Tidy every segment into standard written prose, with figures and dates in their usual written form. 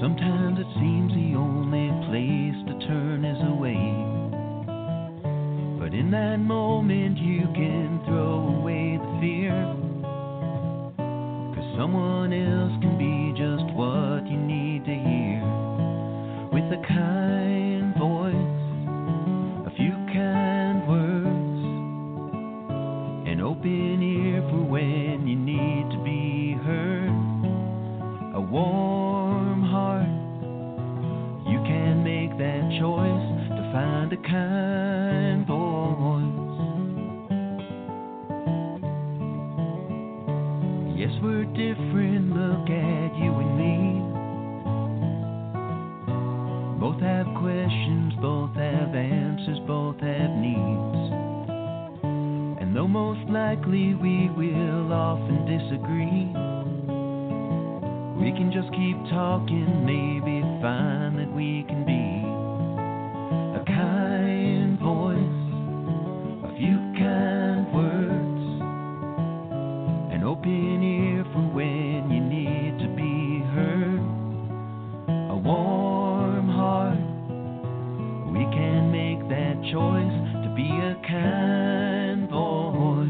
Sometimes it seems the only place to turn is away. But in that moment you can throw away the fear, 'cause someone else can be just what you need to hear. With a kind voice, a few kind words, an open ear for when you need to be heard, a warm heart. You can make that choice to find a kind voice. Yes, we're different, look at you and me. Both have questions, both have answers, both have needs. And though most likely we will often disagree, we can just keep talking, maybe find that we can be a kind voice, a few kind words, an open ear for when you need to be heard, a warm heart. We can make that choice to be a kind voice.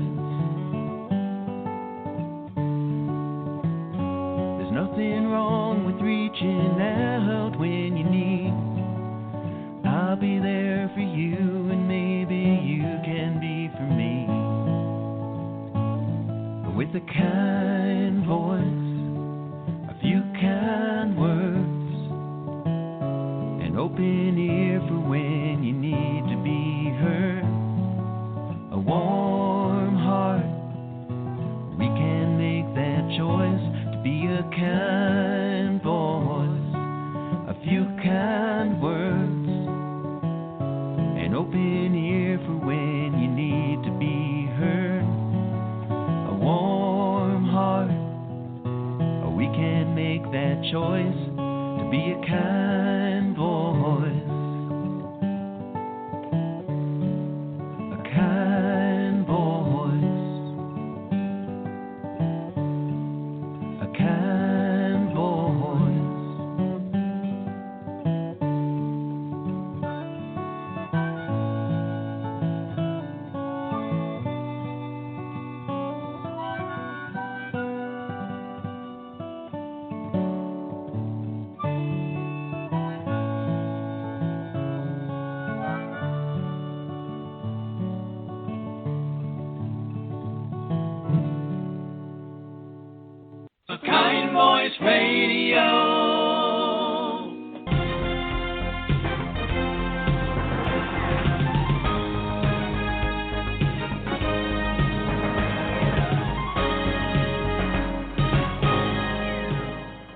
There's nothing wrong with reaching out when you need. I'll be there for you, and maybe you can be for me. With a kind voice, a few kind words, an open ear for when you need to be heard, a warm heart. We can make that choice to be a kind voice, a few kind words, an open ear for when you need to be heard, a warm heart. We can make that choice to be a kind voice, a kind voice, a kind voice. Kind Voice Radio.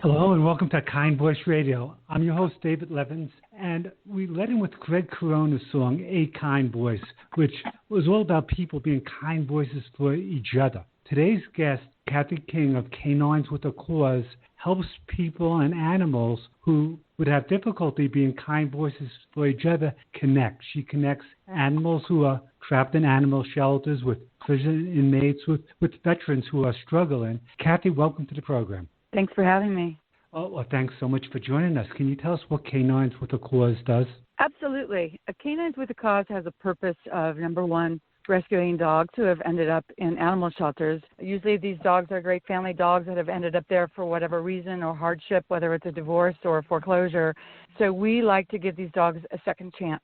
Hello and welcome to Kind Voice Radio. I'm your host, David Levins, and we led in with Greg Corona's song, A Kind Voice, which was all about people being kind voices for each other. Today's guest, Cathy King of Canines With A Cause, helps people and animals who would have difficulty being kind voices for each other connect. She connects animals who are trapped in animal shelters with prison inmates, with veterans who are struggling. Cathy, welcome to the program. Thanks for having me. Oh, well, thanks so much for joining us. Can you tell us what Canines With A Cause does? Absolutely. Canines With A Cause has a purpose of, number one, rescuing dogs who have ended up in animal shelters. Usually these dogs are great family dogs that have ended up there for whatever reason or hardship, whether it's a divorce or a foreclosure. So we like to give these dogs a second chance.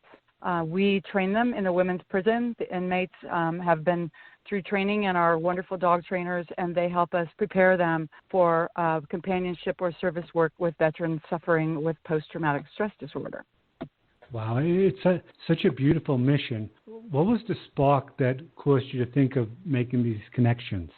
We train them in a women's prison. The inmates have been through training and are wonderful dog trainers, and they help us prepare them for companionship or service work with veterans suffering with post-traumatic stress disorder. Wow, it's such a beautiful mission. What was the spark that caused you to think of making these connections?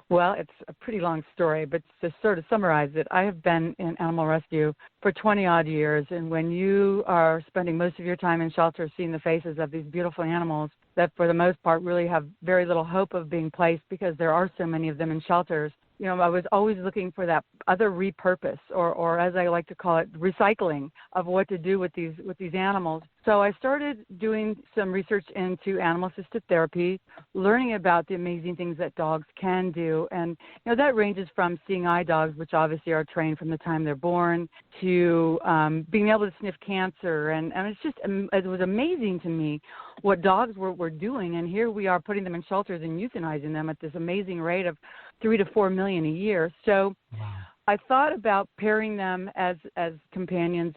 Well, it's a pretty long story, but to sort of summarize it, I have been in animal rescue for 20-odd years, and when you are spending most of your time in shelter seeing the faces of these beautiful animals that for the most part really have very little hope of being placed because there are so many of them in shelters, you know, I was always looking for that other repurpose, or as I like to call it, recycling of what to do with these animals. So I started doing some research into animal-assisted therapy, learning about the amazing things that dogs can do. And, that ranges from seeing eye dogs, which obviously are trained from the time they're born, to being able to sniff cancer. And it was amazing to me what dogs were doing. And here we are putting them in shelters and euthanizing them at this amazing rate of 3 to 4 million a year. So wow. I thought about pairing them as companions,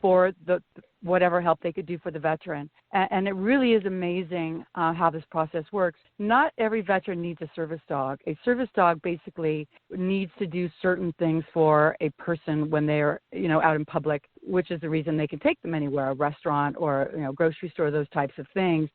for the whatever help they could do for the veteran. And it really is amazing how this process works. Not every veteran needs a service dog. A service dog basically needs to do certain things for a person when they're, out in public, which is the reason they can take them anywhere, a restaurant or, grocery store, those types of things.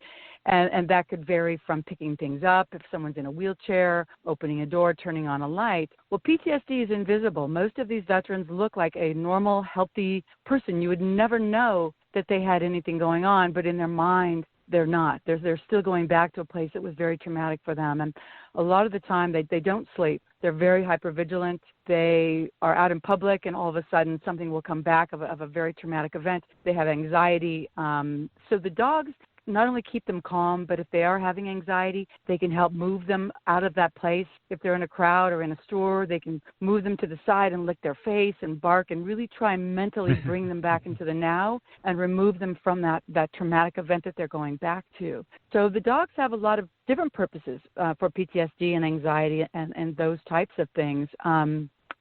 And that could vary from picking things up, if someone's in a wheelchair, opening a door, turning on a light. Well, PTSD is invisible. Most of these veterans look like a normal, healthy person. You would never know that they had anything going on, but in their mind, they're not. They're still going back to a place that was very traumatic for them. And a lot of the time, they don't sleep. They're very hypervigilant. They are out in public, and all of a sudden, something will come back of a very traumatic event. They have anxiety. So the dogs not only keep them calm, but if they are having anxiety, they can help move them out of that place. If they're in a crowd or in a store, they can move them to the side and lick their face and bark and really try and mentally bring them back into the now and remove them from that traumatic event that they're going back to. So the dogs have a lot of different purposes for PTSD and anxiety and those types of things.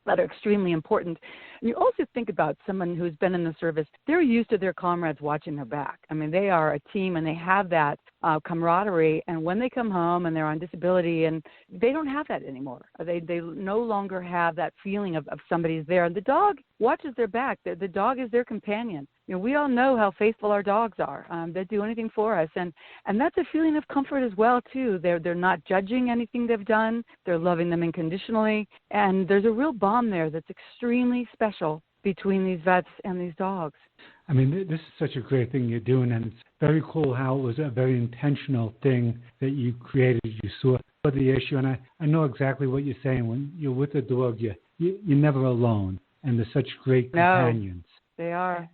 That are extremely important. And you also think about someone who's been in the service, they're used to their comrades watching their back. I mean, they are a team and they have that camaraderie. And when they come home and they're on disability, and they don't have that anymore. They no longer have that feeling of somebody's there. And the dog watches their back. The dog is their companion. We all know how faithful our dogs are. They do anything for us. And that's a feeling of comfort as well, too. They're not judging anything they've done. They're loving them unconditionally. And there's a real bond there that's extremely special between these vets and these dogs. I mean, this is such a great thing you're doing, and it's very cool how it was a very intentional thing that you created. You saw the issue, and I know exactly what you're saying. When you're with a dog, you're never alone, and they're such great companions. They are.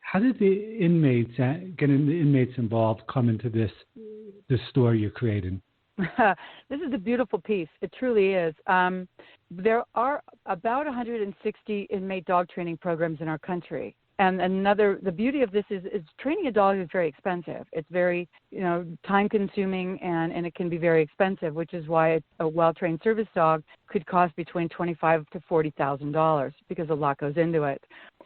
How did the inmates, getting the inmates involved, come into this story you're creating? This is a beautiful piece. It truly is. There are about 160 inmate dog training programs in our country. And the beauty of this is training a dog is very expensive. It's very, time-consuming, and it can be very expensive, which is why a well-trained service dog could cost between $25,000 to $40,000 because a lot goes into it.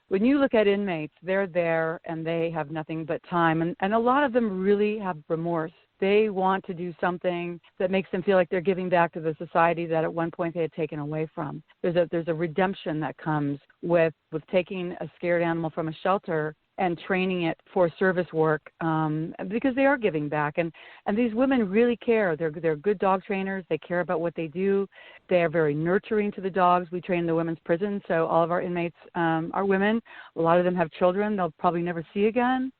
When you look at inmates, they're there and they have nothing but time, and a lot of them really have remorse. They want to do something that makes them feel like they're giving back to the society that at one point they had taken away from. There's a redemption that comes with taking a scared animal from a shelter and training it for service work because they are giving back. And these women really care. They're good dog trainers. They care about what they do. They are very nurturing to the dogs. We train the women's prison, so all of our inmates are women. A lot of them have children they'll probably never see again.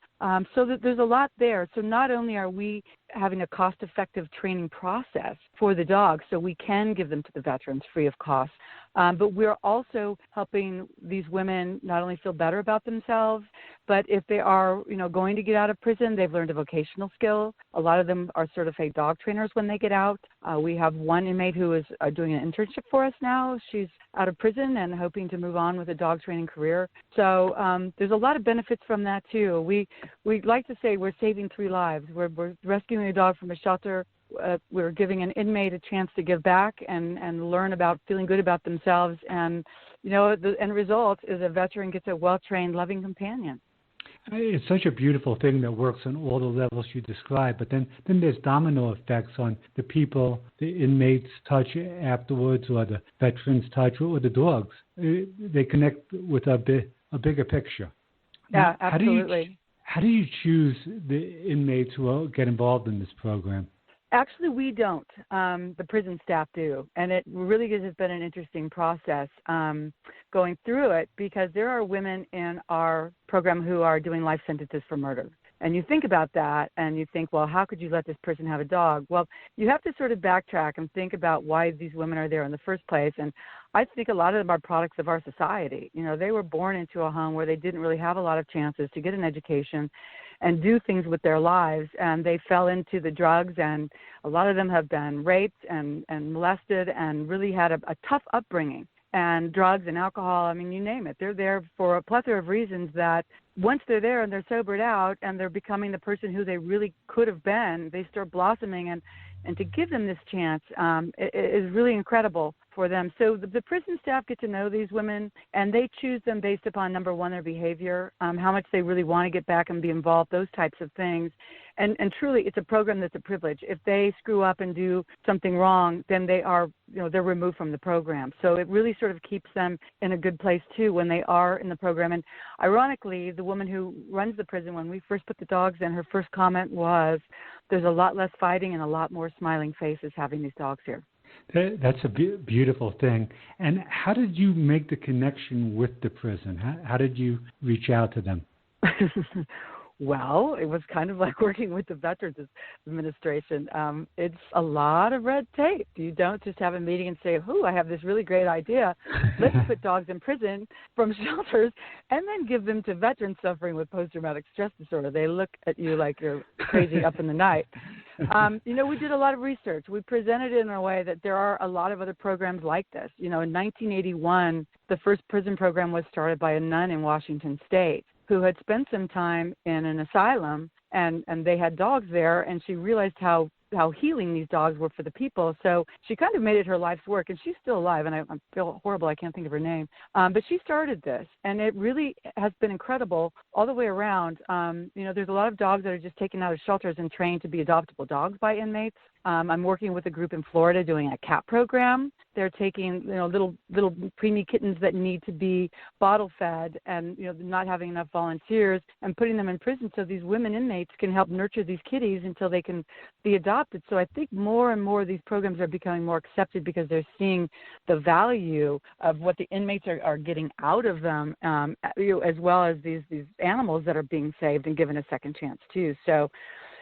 So there's a lot there. So not only are we having a cost-effective training process for the dogs so we can give them to the veterans free of cost, but we're also helping these women not only feel better about themselves, but if they are, going to get out of prison, they've learned a vocational skill. A lot of them are certified dog trainers when they get out. We have one inmate who is doing an internship for us now. She's out of prison and hoping to move on with a dog training career. So there's a lot of benefits from that, too. We'd like to say we're saving 3 lives. We're rescuing a dog from a shelter. We're giving an inmate a chance to give back and learn about feeling good about themselves. And, the end result is a veteran gets a well-trained, loving companion. It's such a beautiful thing that works on all the levels you described, but then there's domino effects on the people, the inmates touch afterwards, or the veterans touch, or the dogs. They connect with a bigger picture. Yeah, absolutely. How do you choose the inmates who get involved in this program? Actually, we don't. The prison staff do. And it really has been an interesting process going through it because there are women in our program who are doing life sentences for murder. And you think about that and you think, well, how could you let this person have a dog? Well, you have to sort of backtrack and think about why these women are there in the first place. And I think a lot of them are products of our society. You know, they were born into a home where they didn't really have a lot of chances to get an education and do things with their lives, and they fell into the drugs, and a lot of them have been raped and molested and really had a tough upbringing. And drugs and alcohol, I mean, you name it. They're there for a plethora of reasons that once they're there and they're sobered out and they're becoming the person who they really could have been, they start blossoming. And to give them this chance is really incredible for them. So the prison staff get to know these women, and they choose them based upon, number one, their behavior, how much they really want to get back and be involved, those types of things. And truly, it's a program that's a privilege. If they screw up and do something wrong, then they are, they're removed from the program. So it really sort of keeps them in a good place, too, when they are in the program. And ironically, the woman who runs the prison, when we first put the dogs in, her first comment was, there's a lot less fighting and a lot more smiling faces having these dogs here. That's a beautiful thing. And how did you make the connection with the prison? How did you reach out to them? Well, it was kind of like working with the Veterans Administration. It's a lot of red tape. You don't just have a meeting and say, I have this really great idea. Let's put dogs in prison from shelters and then give them to veterans suffering with post-traumatic stress disorder. They look at you like you're crazy up in the night. We did a lot of research. We presented it in a way that there are a lot of other programs like this. In 1981, the first prison program was started by a nun in Washington State who had spent some time in an asylum, and they had dogs there, and she realized how healing these dogs were for the people. So she kind of made it her life's work, and she's still alive, and I feel horrible. I can't think of her name. But she started this, and it really has been incredible all the way around. There's a lot of dogs that are just taken out of shelters and trained to be adoptable dogs by inmates. I'm working with a group in Florida doing a cat program. They're taking, little preemie kittens that need to be bottle fed and, not having enough volunteers and putting them in prison so these women inmates can help nurture these kitties until they can be adopted. So I think more and more of these programs are becoming more accepted because they're seeing the value of what the inmates are getting out of them, as well as these animals that are being saved and given a second chance too. So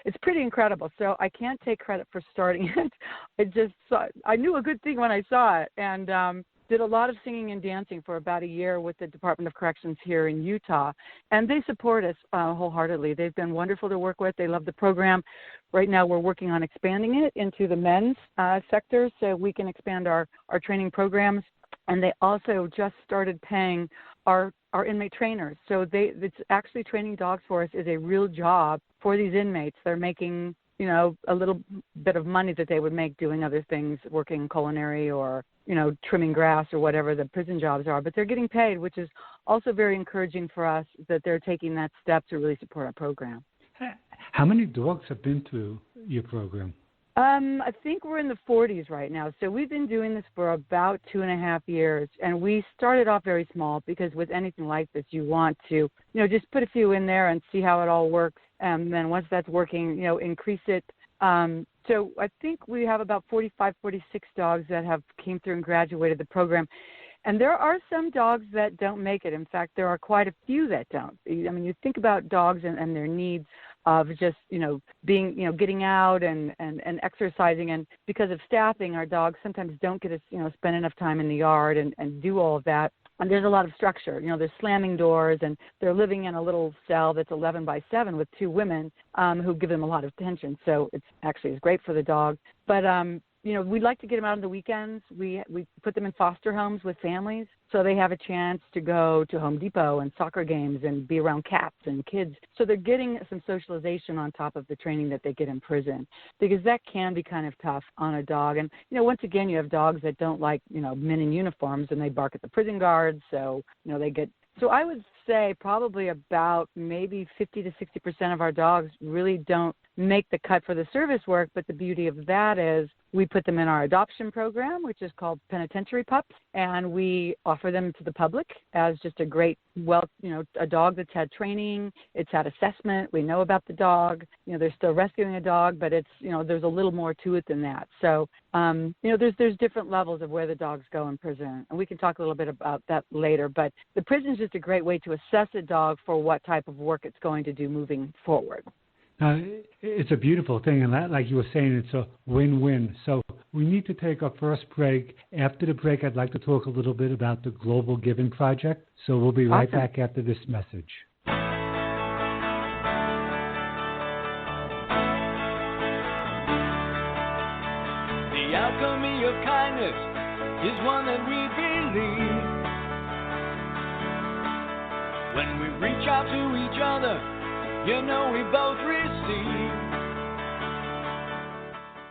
it's pretty incredible. So I can't take credit for starting it. I knew a good thing when I saw it, and did a lot of singing and dancing for about a year with the Department of Corrections here in Utah. And they support us wholeheartedly. They've been wonderful to work with. They love the program. Right now we're working on expanding it into the men's sector so we can expand our training programs. And they also just started paying our inmate trainers. So it's actually training dogs for us is a real job for these inmates. They're making, a little bit of money that they would make doing other things, working culinary or, trimming grass or whatever the prison jobs are. But they're getting paid, which is also very encouraging for us that they're taking that step to really support our program. How many dogs have been through your program? I think we're in the 40s right now. So we've been doing this for about 2.5 years, and we started off very small because with anything like this, you want to, just put a few in there and see how it all works. And then once that's working, increase it. So I think we have about 45, 46 dogs that have came through and graduated the program. And there are some dogs that don't make it. In fact, there are quite a few that don't. I mean, you think about dogs and their needs of just, being, getting out and exercising. And because of staffing, our dogs sometimes don't get to, spend enough time in the yard and do all of that. And there's a lot of structure. There's slamming doors, and they're living in a little cell that's 11 by 7 with 2 women who give them a lot of attention. So it's great for the dog. But we'd like to get them out on the weekends. We put them in foster homes with families so they have a chance to go to Home Depot and soccer games and be around cats and kids. So they're getting some socialization on top of the training that they get in prison, because that can be kind of tough on a dog. And, once again, you have dogs that don't like, men in uniforms, and they bark at the prison guards. So, they get – so I would say probably about maybe 50 to 60% of our dogs really don't make the cut for the service work. But the beauty of that is we put them in our adoption program, which is called Penitentiary Pups, and we offer them to the public as just a great, a dog that's had training, it's had assessment, we know about the dog, they're still rescuing a dog, but it's, there's a little more to it than that. So, there's different levels of where the dogs go in prison, and we can talk a little bit about that later, but the prison is just a great way to to assess a dog for what type of work it's going to do moving forward. It's a beautiful thing, and like you were saying, it's a win-win. So we need to take our first break. After the break, I'd like to talk a little bit about the Global Giving Project. So we'll be right back after this message. The alchemy of kindness is one that we believe. When we reach out to each other, you know we both receive.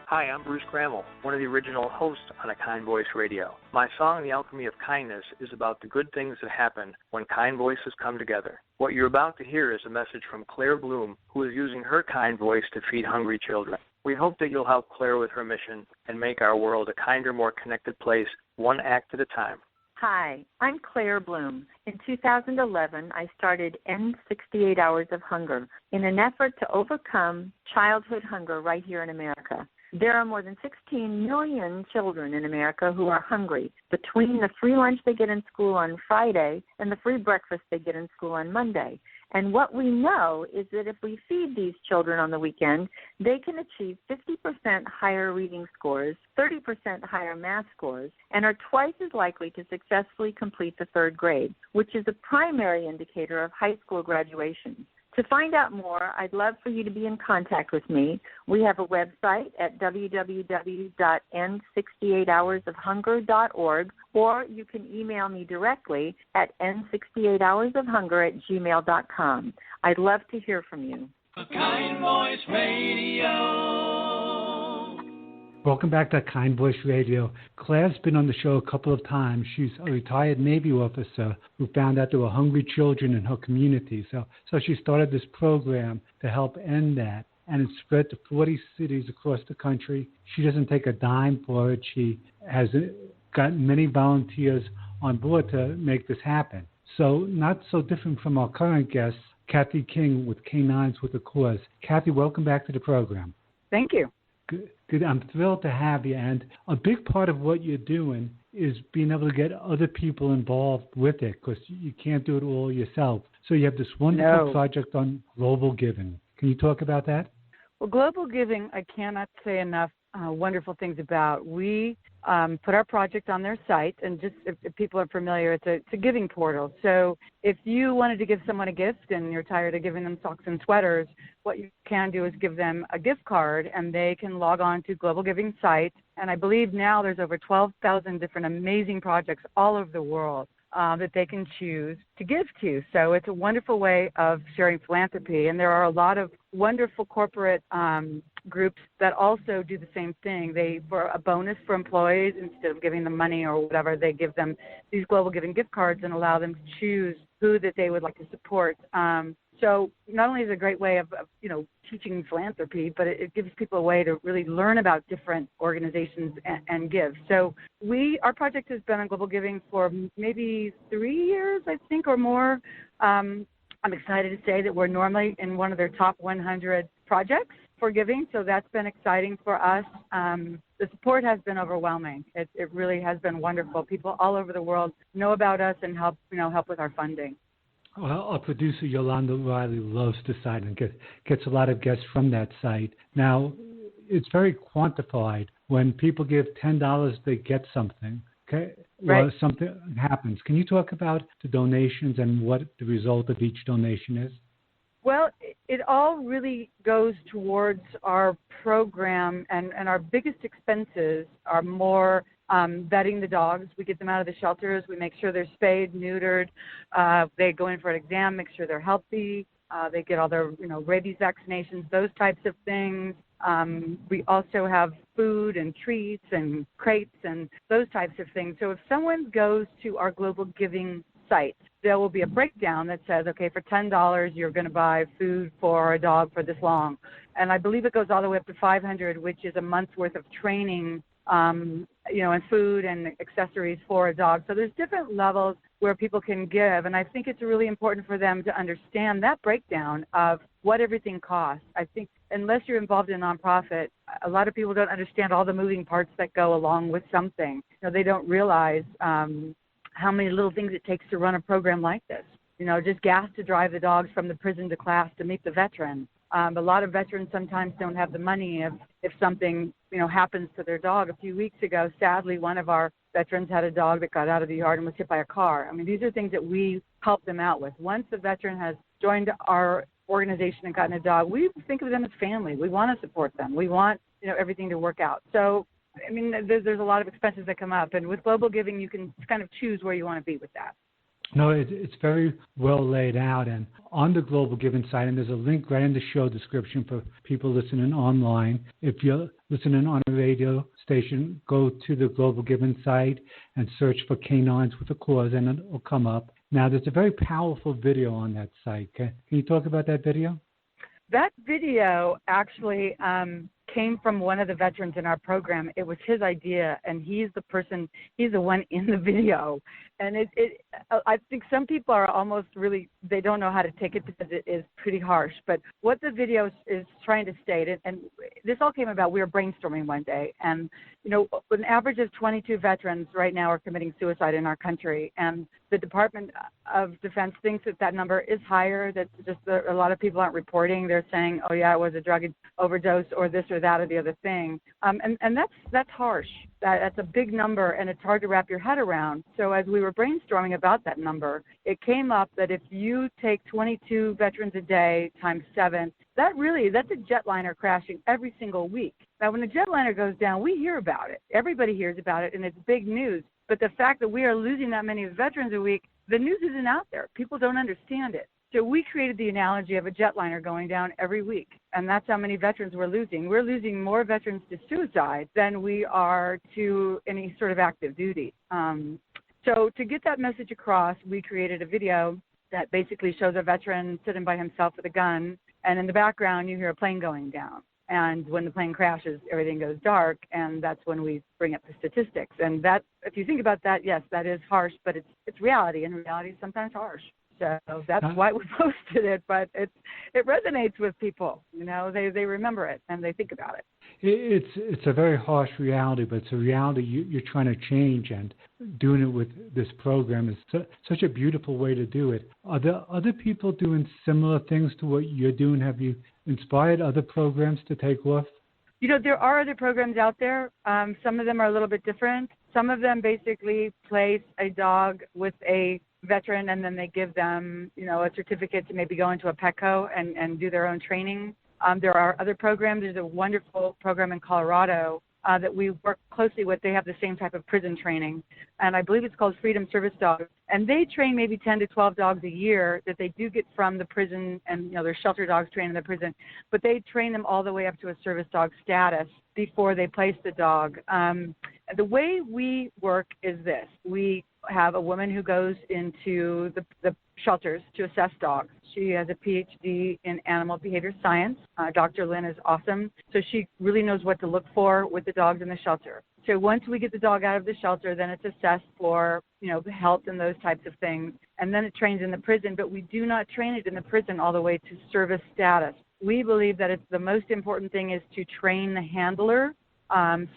Hi, I'm Bruce Grammel, one of the original hosts on A Kind Voice Radio. My song, The Alchemy of Kindness, is about the good things that happen when kind voices come together. What you're about to hear is a message from Claire Bloom, who is using her kind voice to feed hungry children. We hope that you'll help Claire with her mission and make our world a kinder, more connected place, one act at a time. Hi, I'm Claire Bloom. In 2011, I started End 68 Hours of Hunger in an effort to overcome childhood hunger right here in America. There are more than 16 million children in America who are hungry between the free lunch they get in school on Friday and the free breakfast they get in school on Monday. And what we know is that if we feed these children on the weekend, they can achieve 50% higher reading scores, 30% higher math scores, and are twice as likely to successfully complete the third grade, which is a primary indicator of high school graduation. To find out more, I'd love for you to be in contact with me. We have a website at www.end68hoursofhunger.org, or you can email me directly at end68hoursofhunger@gmail.com. I'd love to hear from you. A Kind Voice Radio. Welcome back to Kind Voice Radio. Claire's been on the show a couple of times. She's a retired Navy officer who found out there were hungry children in her community. So she started this program to help end that, and it's spread to 40 cities across the country. She doesn't take a dime for it. She has gotten many volunteers on board to make this happen. So not so different from our current guest, Cathy King with Canines With A Cause. Cathy, welcome back to the program. Thank you. Good. I'm thrilled to have you. And a big part of what you're doing is being able to get other people involved with it, because you can't do it all yourself. So you have this wonderful project on global giving. Can you talk about that? Well, global giving, I cannot say enough wonderful things about. We put our project on their site, and just if people are familiar, it's a giving portal. So if you wanted to give someone a gift and you're tired of giving them socks and sweaters, what you can do is give them a gift card, and they can log on to Global Giving site. And I believe now there's over 12,000 different amazing projects all over the world that they can choose to give to. So it's a wonderful way of sharing philanthropy. And there are a lot of wonderful corporate groups that also do the same thing. They, for a bonus for employees, instead of giving them money or whatever, they give them these Global Giving gift cards and allow them to choose who that they would like to support. So not only is it a great way of teaching philanthropy, but it gives people a way to really learn about different organizations and give. So our project has been on Global Giving for maybe 3 years, I think, or more. I'm excited to say that we're normally in one of their top 100 projects for giving, so that's been exciting for us. The support has been overwhelming. It really has been wonderful. People all over the world know about us and help with our funding. Well, our producer, Yolanda Riley, loves the site and gets a lot of guests from that site. Now, it's very quantified. When people give $10, they get something. Okay? Right. Or something happens. Can you talk about the donations and what the result of each donation is? Well, it all really goes towards our program, and our biggest expenses are more vetting the dogs. We get them out of the shelters. We make sure they're spayed, neutered. They go in for an exam, make sure they're healthy. They get all their, rabies vaccinations, those types of things. We also have food and treats and crates and those types of things. So if someone goes to our Global Giving site, there will be a breakdown that says, okay, for $10, you're going to buy food for a dog for this long. And I believe it goes all the way up to $500, which is a month's worth of training, and food and accessories for a dog. So there's different levels where people can give, and I think it's really important for them to understand that breakdown of what everything costs. I think unless you're involved in a nonprofit, a lot of people don't understand all the moving parts that go along with something. They don't realize how many little things it takes to run a program like this. just gas to drive the dogs from the prison to class to meet the veteran. A lot of veterans sometimes don't have the money if something, happens to their dog. A few weeks ago, sadly, one of our veterans had a dog that got out of the yard and was hit by a car. I mean, these are things that we help them out with. Once the veteran has joined our organization and gotten a dog, we think of them as family. We want to support them. We want, everything to work out. So, I mean, there's a lot of expenses that come up. And with Global Giving, you can kind of choose where you want to be with that. No, it's very well laid out. And on the Global Giving site, and there's a link right in the show description for people listening online. If you're listening on a radio station, go to the Global Giving site and search for Canines With A Cause, and it will come up. Now, there's a very powerful video on that site. Can you talk about that video? That video actually came from one of the veterans in our program. It was his idea, and he's the one in the video. And I think some people are almost really, they don't know how to take it because it is pretty harsh. But what the video is trying to state, and this all came about, we were brainstorming one day, and, an average of 22 veterans right now are committing suicide in our country. And the Department of Defense thinks that number is higher. That's just a lot of people aren't reporting. They're saying, oh, yeah, it was a drug overdose or this or that or the other thing. And that's harsh. That's a big number, and it's hard to wrap your head around. So as we were brainstorming about that number, it came up that if you take 22 veterans a day times 7, that's a jetliner crashing every single week. Now, when the jetliner goes down, we hear about it. Everybody hears about it, and it's big news. But the fact that we are losing that many veterans a week, the news isn't out there. People don't understand it. So we created the analogy of a jetliner going down every week, and that's how many veterans we're losing. We're losing more veterans to suicide than we are to any sort of active duty. So to get that message across, we created a video that basically shows a veteran sitting by himself with a gun, and in the background you hear a plane going down. And when the plane crashes, everything goes dark, and that's when we bring up the statistics. And that, if you think about that, yes, that is harsh, but it's reality, and reality is sometimes harsh. So that's why we posted it, but it resonates with people. They remember it and they think about it. It's a very harsh reality, but it's a reality you're trying to change, and doing it with this program is such a beautiful way to do it. Are there other people doing similar things to what you're doing? Have you inspired other programs to take off? There are other programs out there. Some of them are a little bit different. Some of them basically place a dog with a veteran, and then they give them, a certificate to maybe go into a Petco and do their own training. There are other programs. There's a wonderful program in Colorado that we work closely with. They have the same type of prison training, and I believe it's called Freedom Service Dogs. And they train maybe 10 to 12 dogs a year that they do get from the prison, and they're shelter dogs trained in the prison, but they train them all the way up to a service dog status before they place the dog. The way we work is this. We have a woman who goes into the shelters to assess dogs. She has a PhD in animal behavior science. Dr. Lynn is awesome. So she really knows what to look for with the dogs in the shelter. So once we get the dog out of the shelter, then it's assessed for, health and those types of things. And then it trains in the prison, but we do not train it in the prison all the way to service status. We believe that it's the most important thing is to train the handler.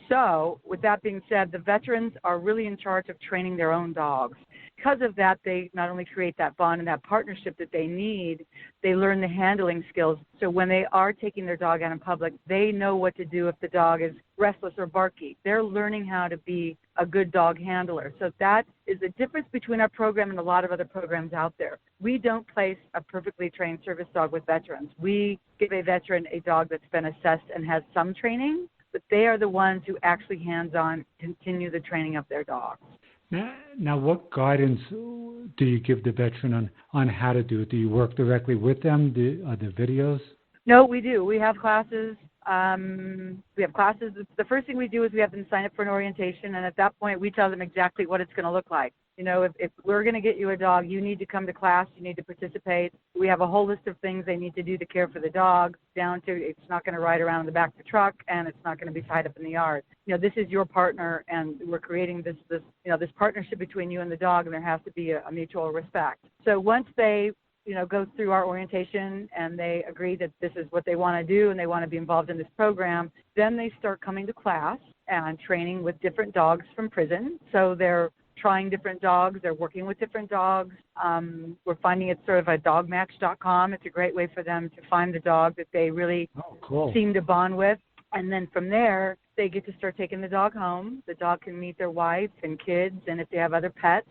So with that being said, the veterans are really in charge of training their own dogs. Because of that, they not only create that bond and that partnership that they need, they learn the handling skills. So when they are taking their dog out in public, they know what to do if the dog is restless or barky. They're learning how to be a good dog handler. So that is the difference between our program and a lot of other programs out there. We don't place a perfectly trained service dog with veterans. We give a veteran a dog that's been assessed and has some training, but they are the ones who actually hands-on continue the training of their dogs. Now, what guidance do you give the veteran on how to do it? Do you work directly with them? Are there videos? No, we do. We have classes. The first thing we do is we have them sign up for an orientation, and at that point we tell them exactly what it's going to look like. If we're going to get you a dog, you need to come to class, you need to participate. We have a whole list of things they need to do to care for the dog, down to it's not going to ride around in the back of the truck, and it's not going to be tied up in the yard. This is your partner, and we're creating this partnership between you and the dog, and there has to be a mutual respect. So once they go through our orientation and they agree that this is what they want to do and they want to be involved in this program, then they start coming to class and training with different dogs from prison. So they're trying different dogs. They're working with different dogs. We're finding it's sort of a dogmatch.com. It's a great way for them to find the dog that they really seem to bond with. And then from there, they get to start taking the dog home. The dog can meet their wife and kids, and if they have other pets.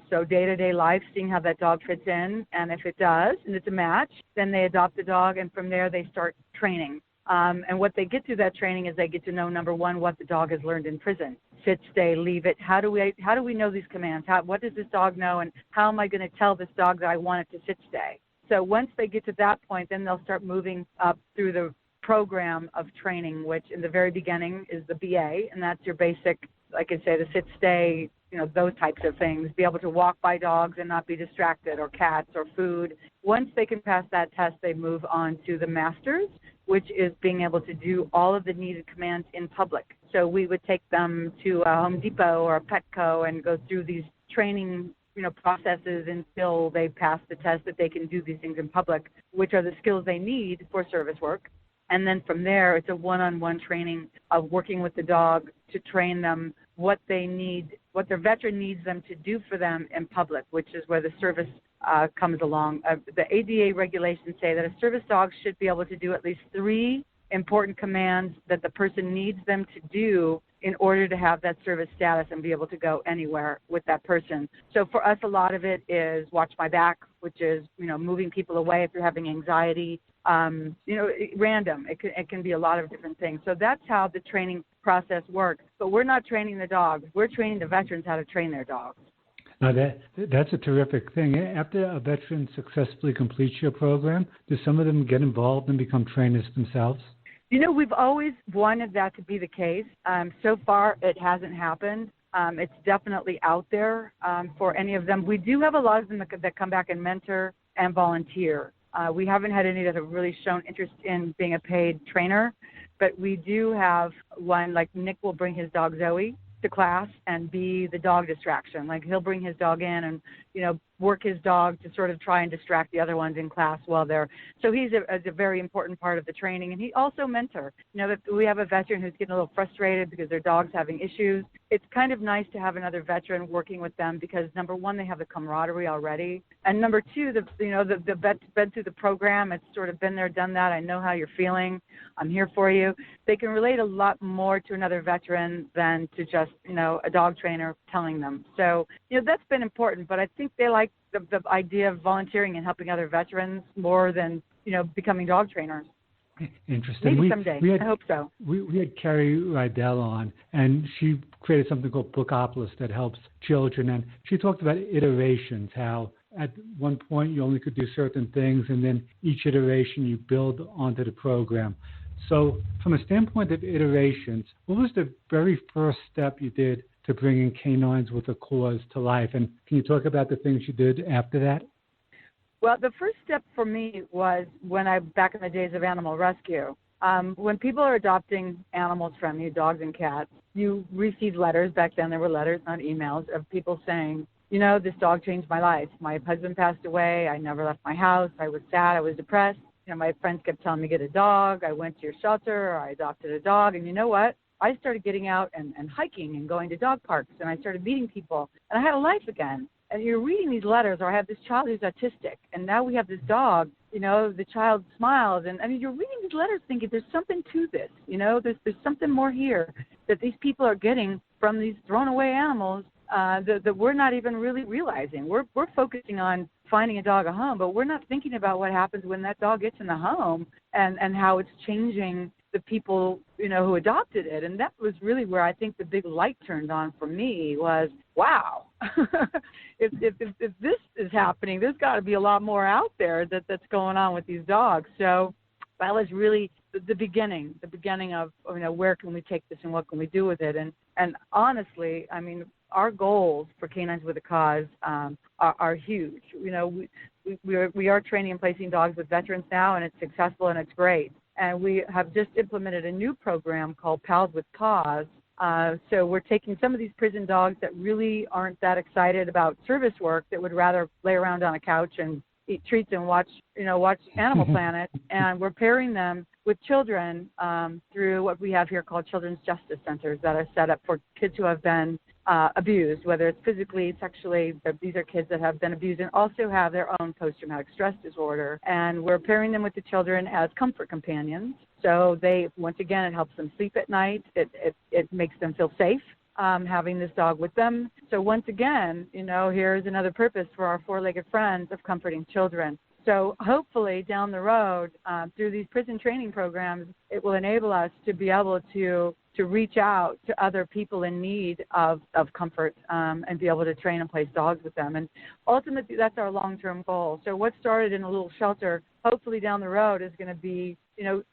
So day-to-day life, seeing how that dog fits in. And if it does, and it's a match, then they adopt the dog, and from there they start training. And what they get through that training is they get to know, number one, what the dog has learned in prison. Sit, stay, leave it. How do we know these commands? What does this dog know, and how am I going to tell this dog that I want it to sit, stay? So once they get to that point, then they'll start moving up through the program of training, which in the very beginning is the BA, and that's your basic, like I say, the sit, stay, those types of things, be able to walk by dogs and not be distracted, or cats or food. Once they can pass that test, they move on to the masters, which is being able to do all of the needed commands in public. So we would take them to a Home Depot or a Petco and go through these training processes until they pass the test that they can do these things in public, which are the skills they need for service work. And then from there, it's a one-on-one training of working with the dog to train them what they need, what their veteran needs them to do for them in public, which is where the service comes along. The ADA regulations say that a service dog should be able to do at least 3 important commands that the person needs them to do in order to have that service status and be able to go anywhere with that person. So for us, a lot of it is watch my back, which is, moving people away if you're having anxiety. Random. It can be a lot of different things. So that's how the training process works. But we're not training the dogs. We're training the veterans how to train their dogs. Now, that's a terrific thing. After a veteran successfully completes your program, do some of them get involved and become trainers themselves? We've always wanted that to be the case. So far, it hasn't happened. It's definitely out there for any of them. We do have a lot of them that come back and mentor and volunteer. We haven't had any that have really shown interest in being a paid trainer, but we do have one, like Nick will bring his dog Zoe to class and be the dog distraction. Like he'll bring his dog in and, work his dog to sort of try and distract the other ones in class while they're, so he's a very important part of the training. And he also mentor. That we have a veteran who's getting a little frustrated because their dog's having issues. It's kind of nice to have another veteran working with them because, number one, they have the camaraderie already. And number two, the vet's been through the program. It's sort of been there, done that. I know how you're feeling. I'm here for you. They can relate a lot more to another veteran than to just, a dog trainer telling them. So, that's been important. But I think they like the idea of volunteering and helping other veterans more than, becoming dog trainers. Interesting. Maybe someday. I hope so. We had Carrie Rydell on, and she created something called Bookopolis that helps children. And she talked about iterations, how at one point you only could do certain things, and then each iteration you build onto the program. So from a standpoint of iterations, what was the very first step you did to bringing Canines With A Cause to life? And can you talk about the things you did after that? Well, the first step for me was back in the days of animal rescue. When people are adopting animals from you, dogs and cats, you receive letters. Back then there were letters, not emails, of people saying, this dog changed my life. My husband passed away. I never left my house. I was sad. I was depressed. My friends kept telling me, get a dog. I went to your shelter. Or I adopted a dog. And you know what? I started getting out and hiking and going to dog parks, and I started meeting people, and I had a life again. And you're reading these letters, or I have this child who's autistic, and now we have this dog, the child smiles. And, you're reading these letters thinking there's something to this, there's something more here that these people are getting from these thrown away animals that we're not even really realizing. We're focusing on finding a dog a home, but we're not thinking about what happens when that dog gets in the home and how it's changing the people, who adopted it. And that was really where I think the big light turned on for me was, wow, if this is happening, there's got to be a lot more out there that's going on with these dogs. So that was really the beginning of, where can we take this and what can we do with it? And honestly, our goals for Canines With A Cause are huge. We are training and placing dogs with veterans now, and it's successful and it's great. And we have just implemented a new program called Paws with Paws. So we're taking some of these prison dogs that really aren't that excited about service work, that would rather lay around on a couch and eat treats and watch Animal Planet, and we're pairing them with children through what we have here called Children's Justice Centers that are set up for kids who have been abused, whether it's physically, sexually. These are kids that have been abused and also have their own post-traumatic stress disorder. And we're pairing them with the children as comfort companions. So they, once again, it helps them sleep at night. It makes them feel safe having this dog with them. So once again, here's another purpose for our four-legged friends of comforting children. So hopefully down the road, through these prison training programs, it will enable us to be able to reach out to other people in need of comfort and be able to train and place dogs with them. And ultimately, that's our long-term goal. So what started in a little shelter, hopefully down the road, is going to be,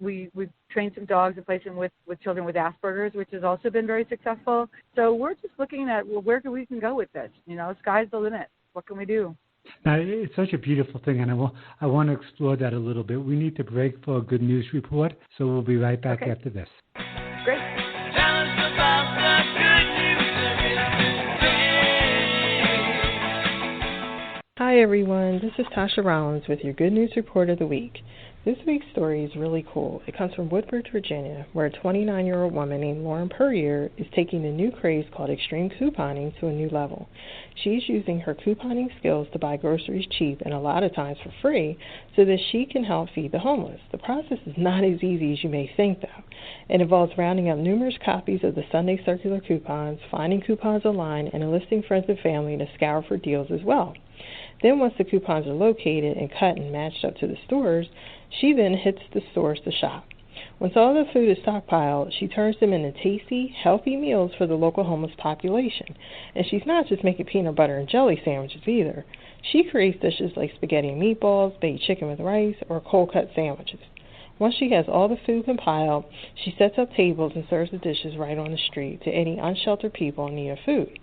we've trained some dogs and placed them with children with Asperger's, which has also been very successful. So we're just looking at, where we can go with this. Sky's the limit. What can we do? Now, it's such a beautiful thing, and I want to explore that a little bit. We need to break for a good news report, so we'll be right back after this. Great. Tell us about the good news. Hi, everyone. This is Tasha Rollins with your Good News Report of the Week. This week's story is really cool. It comes from Woodard, Virginia, where a 29-year-old woman named Lauren Puryear is taking the new craze called extreme couponing to a new level. She's using her couponing skills to buy groceries cheap and a lot of times for free so that she can help feed the homeless. The process is not as easy as you may think, though. It involves rounding up numerous copies of the Sunday circular coupons, finding coupons online, and enlisting friends and family to scour for deals as well. Then once the coupons are located and cut and matched up to the stores, she then hits the stores to shop. Once all the food is stockpiled, she turns them into tasty, healthy meals for the local homeless population. And she's not just making peanut butter and jelly sandwiches either. She creates dishes like spaghetti and meatballs, baked chicken with rice, or cold-cut sandwiches. Once she has all the food compiled, she sets up tables and serves the dishes right on the street to any unsheltered people in need of food,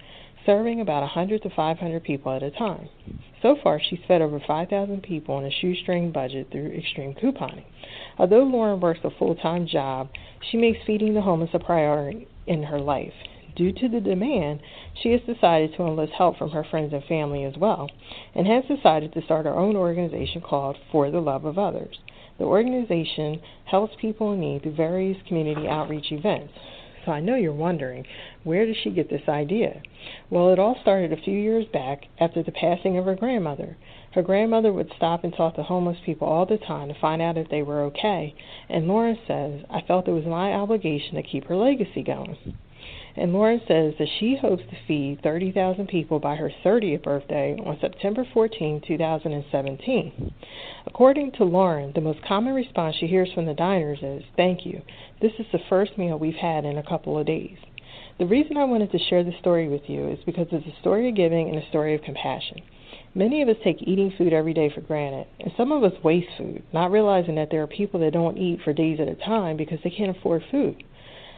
serving about 100 to 500 people at a time. So far, she's fed over 5,000 people on a shoestring budget through extreme couponing. Although Lauren works a full-time job, she makes feeding the homeless a priority in her life. Due to the demand, she has decided to enlist help from her friends and family as well, and has decided to start her own organization called For the Love of Others. The organization helps people in need through various community outreach events. So I know you're wondering, where did she get this idea? Well, it all started a few years back after the passing of her grandmother. Her grandmother would stop and talk to homeless people all the time to find out if they were okay, and Lauren says, I felt it was my obligation to keep her legacy going. And Lauren says that she hopes to feed 30,000 people by her 30th birthday on September 14, 2017. According to Lauren, the most common response she hears from the diners is, thank you. This is the first meal we've had in a couple of days. The reason I wanted to share this story with you is because it's a story of giving and a story of compassion. Many of us take eating food every day for granted, and some of us waste food, not realizing that there are people that don't eat for days at a time because they can't afford food.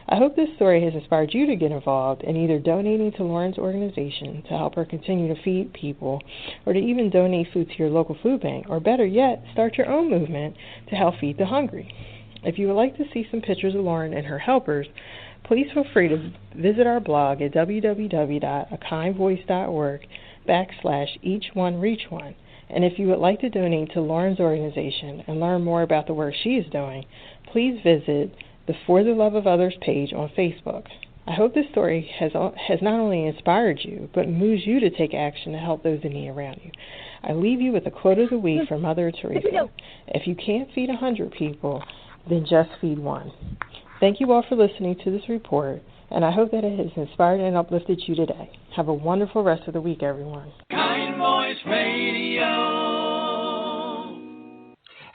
I hope this story has inspired you to get involved in either donating to Lauren's organization to help her continue to feed people, or to even donate food to your local food bank, or better yet, start your own movement to help feed the hungry. If you would like to see some pictures of Lauren and her helpers, please feel free to visit our blog at www.akindvoice.org/each-one-reach-one. And if you would like to donate to Lauren's organization and learn more about the work she is doing, please visit the For the Love of Others page on Facebook. I hope this story has not only inspired you, but moves you to take action to help those in need around you. I leave you with a quote of the week from Mother Teresa. If you can't feed 100 people, then just feed one. Thank you all for listening to this report, and I hope that it has inspired and uplifted you today. Have a wonderful rest of the week, everyone. Kind Voice Radio.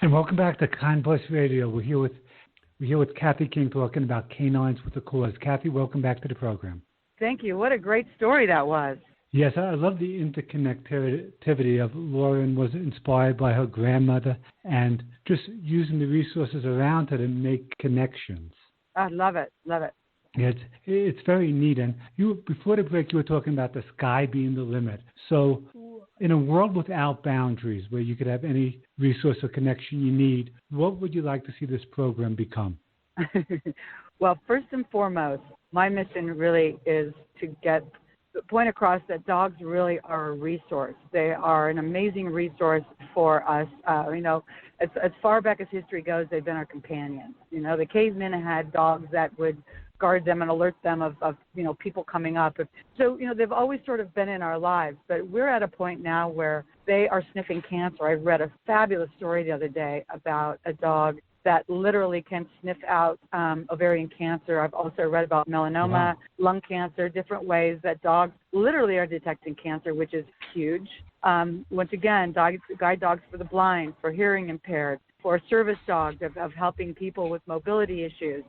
And welcome back to Kind Voice Radio. We're here with Cathy King talking about Canines With A Cause. Cathy, welcome back to the program. Thank you. What a great story that was. Yes, I love the interconnectivity of Lauren was inspired by her grandmother and just using the resources around her to make connections. I love it. Love it. It's very neat. And before the break, you were talking about the sky being the limit. So in a world without boundaries, where you could have any resource or connection you need, what would you like to see this program become? Well, first and foremost, my mission really is to get the point across that dogs really are a resource. They are an amazing resource for us. As far back as history goes, they've been our companions. The cavemen had dogs that would guard them and alert them of people coming up. So, they've always sort of been in our lives, but we're at a point now where they are sniffing cancer. I read a fabulous story the other day about a dog that literally can sniff out ovarian cancer. I've also read about melanoma, lung cancer, different ways that dogs literally are detecting cancer, which is huge. Once again, guide dogs for the blind, for hearing impaired, for service dogs of helping people with mobility issues,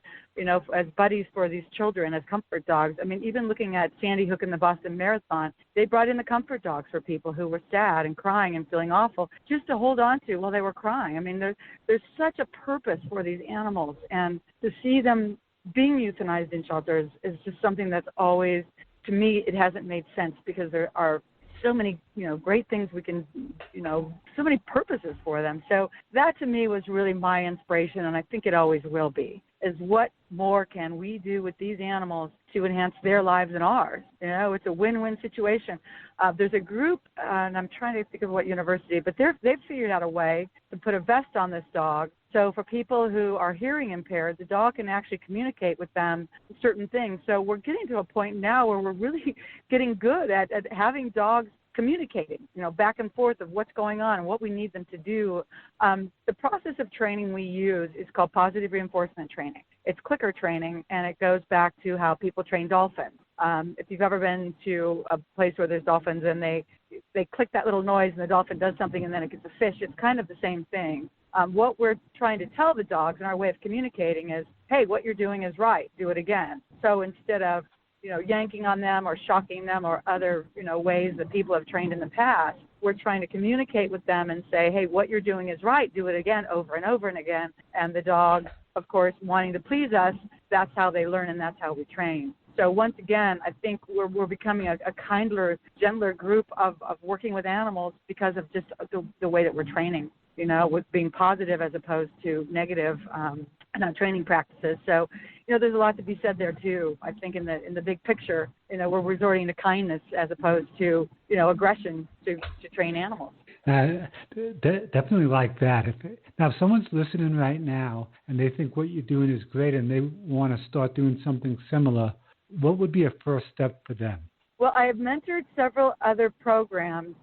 as buddies for these children, as comfort dogs. I mean, even looking at Sandy Hook and the Boston Marathon, they brought in the comfort dogs for people who were sad and crying and feeling awful just to hold on to while they were crying. I mean, there's such a purpose for these animals, and to see them being euthanized in shelters is just something that's always, to me, it hasn't made sense, because there are so many, great things we can, so many purposes for them. So that to me was really my inspiration, and I think it always will be, is what more can we do with these animals to enhance their lives and ours? It's a win-win situation. There's a group, and I'm trying to think of what university, but they've figured out a way to put a vest on this dog. So for people who are hearing impaired, the dog can actually communicate with them certain things. So we're getting to a point now where we're really getting good at having dogs communicating, back and forth of what's going on and what we need them to do. The process of training we use is called positive reinforcement training. It's clicker training, and it goes back to how people train dolphins. If you've ever been to a place where there's dolphins and they click that little noise and the dolphin does something and then it gets a fish, it's kind of the same thing. What we're trying to tell the dogs in our way of communicating is, hey, what you're doing is right, do it again. So instead of yanking on them or shocking them or other, ways that people have trained in the past, we're trying to communicate with them and say, hey, what you're doing is right, do it again, over and over and again. And the dog, of course, wanting to please us, that's how they learn and that's how we train. So once again, I think we're becoming a kinder, gentler group of working with animals because of just the way that we're training, with being positive as opposed to negative training practices. So, there's a lot to be said there too. I think in the big picture, we're resorting to kindness as opposed to, aggression to train animals. Definitely like that. If someone's listening right now and they think what you're doing is great and they want to start doing something similar, what would be a first step for them? Well, I have mentored several other programs.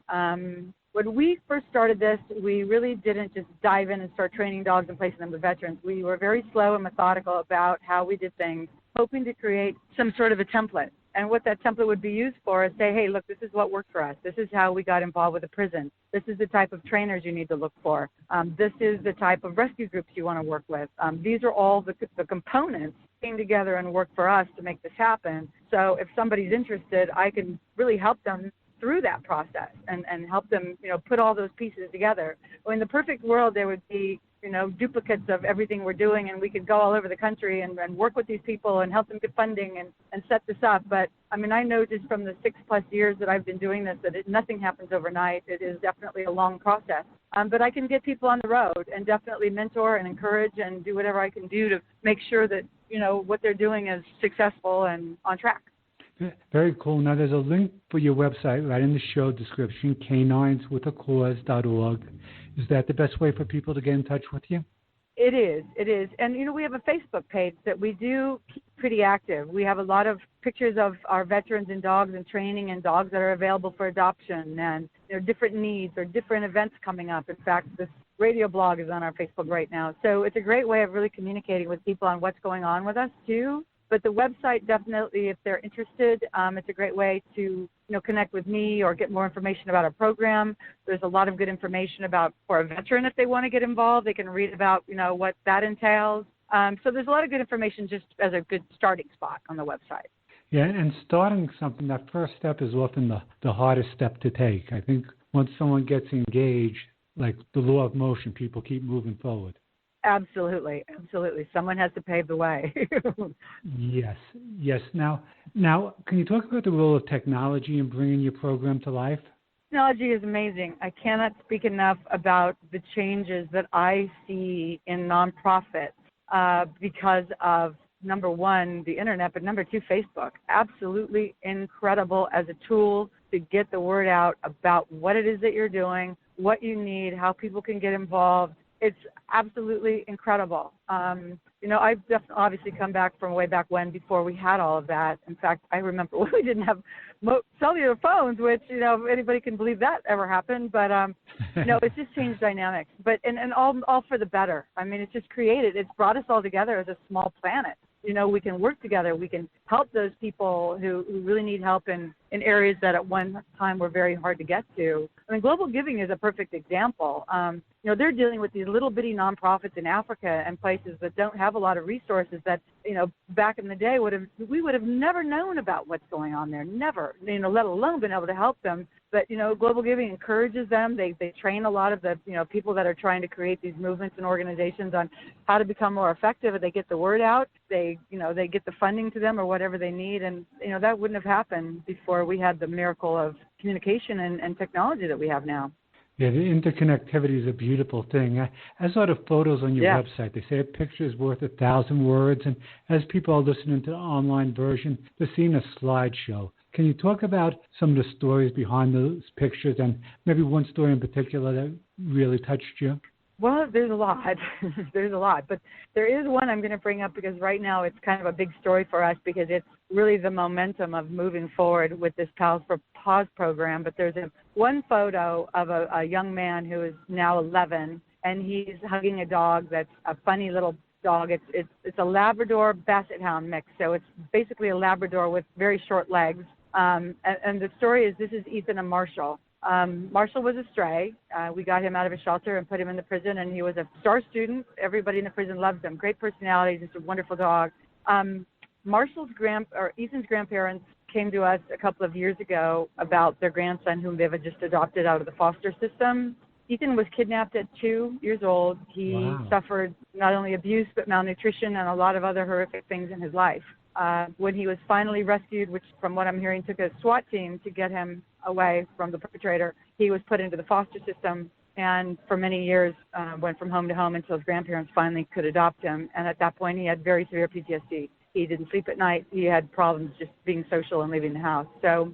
When we first started this, we really didn't just dive in and start training dogs and placing them with veterans. We were very slow and methodical about how we did things, hoping to create some sort of a template. And what that template would be used for is say, hey, look, this is what worked for us. This is how we got involved with the prison. This is the type of trainers you need to look for. This is the type of rescue groups you want to work with. These are all the components came together and worked for us to make this happen. So if somebody's interested, I can really help them through that process and help them, put all those pieces together. Well, in the perfect world, there would be, duplicates of everything we're doing, and we could go all over the country and work with these people and help them get funding and set this up. But, I know just from the 6+ years that I've been doing this that nothing happens overnight. It is definitely a long process. But I can get people on the road and definitely mentor and encourage and do whatever I can do to make sure that, what they're doing is successful and on track. Very cool. Now, there's a link for your website right in the show description, canineswithacause.org. Is that the best way for people to get in touch with you? It is. And, we have a Facebook page that we do keep pretty active. We have a lot of pictures of our veterans and dogs and training and dogs that are available for adoption and, different needs or different events coming up. In fact, this radio blog is on our Facebook right now. So it's a great way of really communicating with people on what's going on with us, too. But the website, definitely, if they're interested, it's a great way to, connect with me or get more information about our program. There's a lot of good information for a veteran if they want to get involved. They can read about, what that entails. So there's a lot of good information just as a good starting spot on the website. Yeah, and starting something, that first step is often the hardest step to take. I think once someone gets engaged, like the law of motion, people keep moving forward. Absolutely. Someone has to pave the way. Yes. Now, can you talk about the role of technology in bringing your program to life? Technology is amazing. I cannot speak enough about the changes that I see in nonprofits because of, number one, the internet, but number two, Facebook. Absolutely incredible as a tool to get the word out about what it is that you're doing, what you need, how people can get involved. It's absolutely incredible. I've obviously come back from way back when, before we had all of that. In fact, I remember when we didn't have cellular phones, which, if anybody can believe that ever happened. But, it's just changed dynamics. But and all for the better. I mean, it's just it's brought us all together as a small planet. We can work together. We can help those people who really need help in areas that at one time were very hard to get to. I mean, Global Giving is a perfect example. They're dealing with these little bitty nonprofits in Africa and places that don't have a lot of resources that, back in the day we would have never known about what's going on there, never, let alone been able to help them. But, Global Giving encourages them. They train a lot of the, people that are trying to create these movements and organizations on how to become more effective. And they get the word out. They get the funding to them or whatever they need. And, that wouldn't have happened before we had the miracle of communication and technology that we have now. Yeah, the interconnectivity is a beautiful thing. I saw the photos on your website. They say a picture is worth 1,000 words. And as people are listening to the online version, they're seeing a slideshow. Can you talk about some of the stories behind those pictures and maybe one story in particular that really touched you? Well, there's a lot. There's a lot. But there is one I'm going to bring up because right now it's kind of a big story for us because it's really the momentum of moving forward with this Paws program. But there's one photo of a young man who is now 11, and he's hugging a dog that's a funny little dog. It's a Labrador Basset Hound mix. So it's basically a Labrador with very short legs. And the story is this is Ethan and Marshall. Marshall was a stray. We got him out of a shelter and put him in the prison, and he was a star student. Everybody in the prison loved him. Great personality, just a wonderful dog. Ethan's grandparents came to us a couple of years ago about their grandson whom they had just adopted out of the foster system. Ethan was kidnapped at 2 years old. He suffered not only abuse but malnutrition and a lot of other horrific things in his life. When he was finally rescued, which from what I'm hearing took a SWAT team to get him away from the perpetrator, he was put into the foster system and for many years went from home to home until his grandparents finally could adopt him. And at that point, he had very severe PTSD. He didn't sleep at night. He had problems just being social and leaving the house. So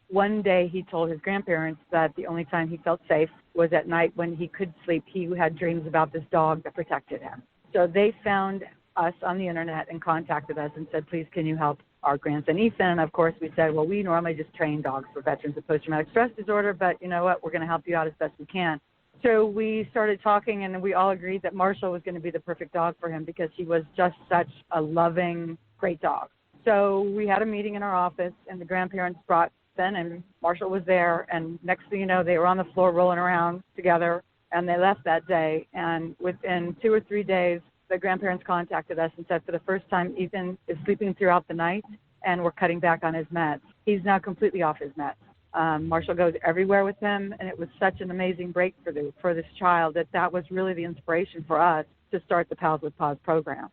one day he told his grandparents that the only time he felt safe was at night when he could sleep. He had dreams about this dog that protected him. So they found us on the internet and contacted us and said, please, can you help our grandson Ethan? And of course we said, well, we normally just train dogs for veterans with post-traumatic stress disorder, but you know what, we're going to help you out as best we can. So we started talking and we all agreed that Marshall was going to be the perfect dog for him because he was just such a loving, great dog. So we had a meeting in our office and the grandparents brought Ben and Marshall was there, and next thing you know, they were on the floor rolling around together, and they left that day. And within 2 or 3 days, the grandparents contacted us and said for the first time, Ethan is sleeping throughout the night, and we're cutting back on his meds. He's now completely off his meds. Marshall goes everywhere with him, and it was such an amazing breakthrough for this child that was really the inspiration for us to start the Paws with Paws program.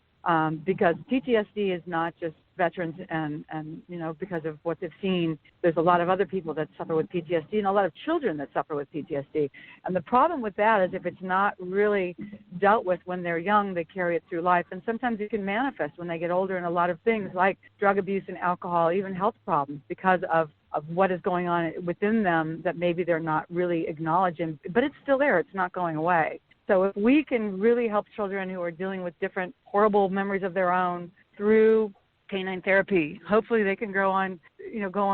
Because PTSD is not just veterans and because of what they've seen, there's a lot of other people that suffer with PTSD and a lot of children that suffer with PTSD. And the problem with that is if it's not really dealt with when they're young, they carry it through life. And sometimes it can manifest when they get older in a lot of things like drug abuse and alcohol, even health problems because of what is going on within them that maybe they're not really acknowledging. But it's still there. It's not going away. So if we can really help children who are dealing with different horrible memories of their own through canine therapy, hopefully they can go on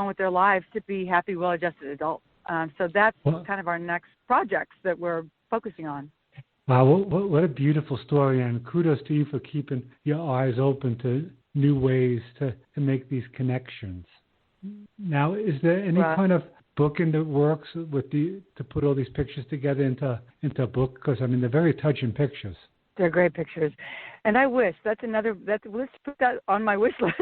with their lives to be happy, well-adjusted adults. So that's kind of our next projects that we're focusing on. Wow, what a beautiful story, and kudos to you for keeping your eyes open to new ways to make these connections. Now, is there any kind of book in the works to put all these pictures together into a book? Because, I mean, they're very touching pictures. They're great pictures. And I wish, let's put that on my wish list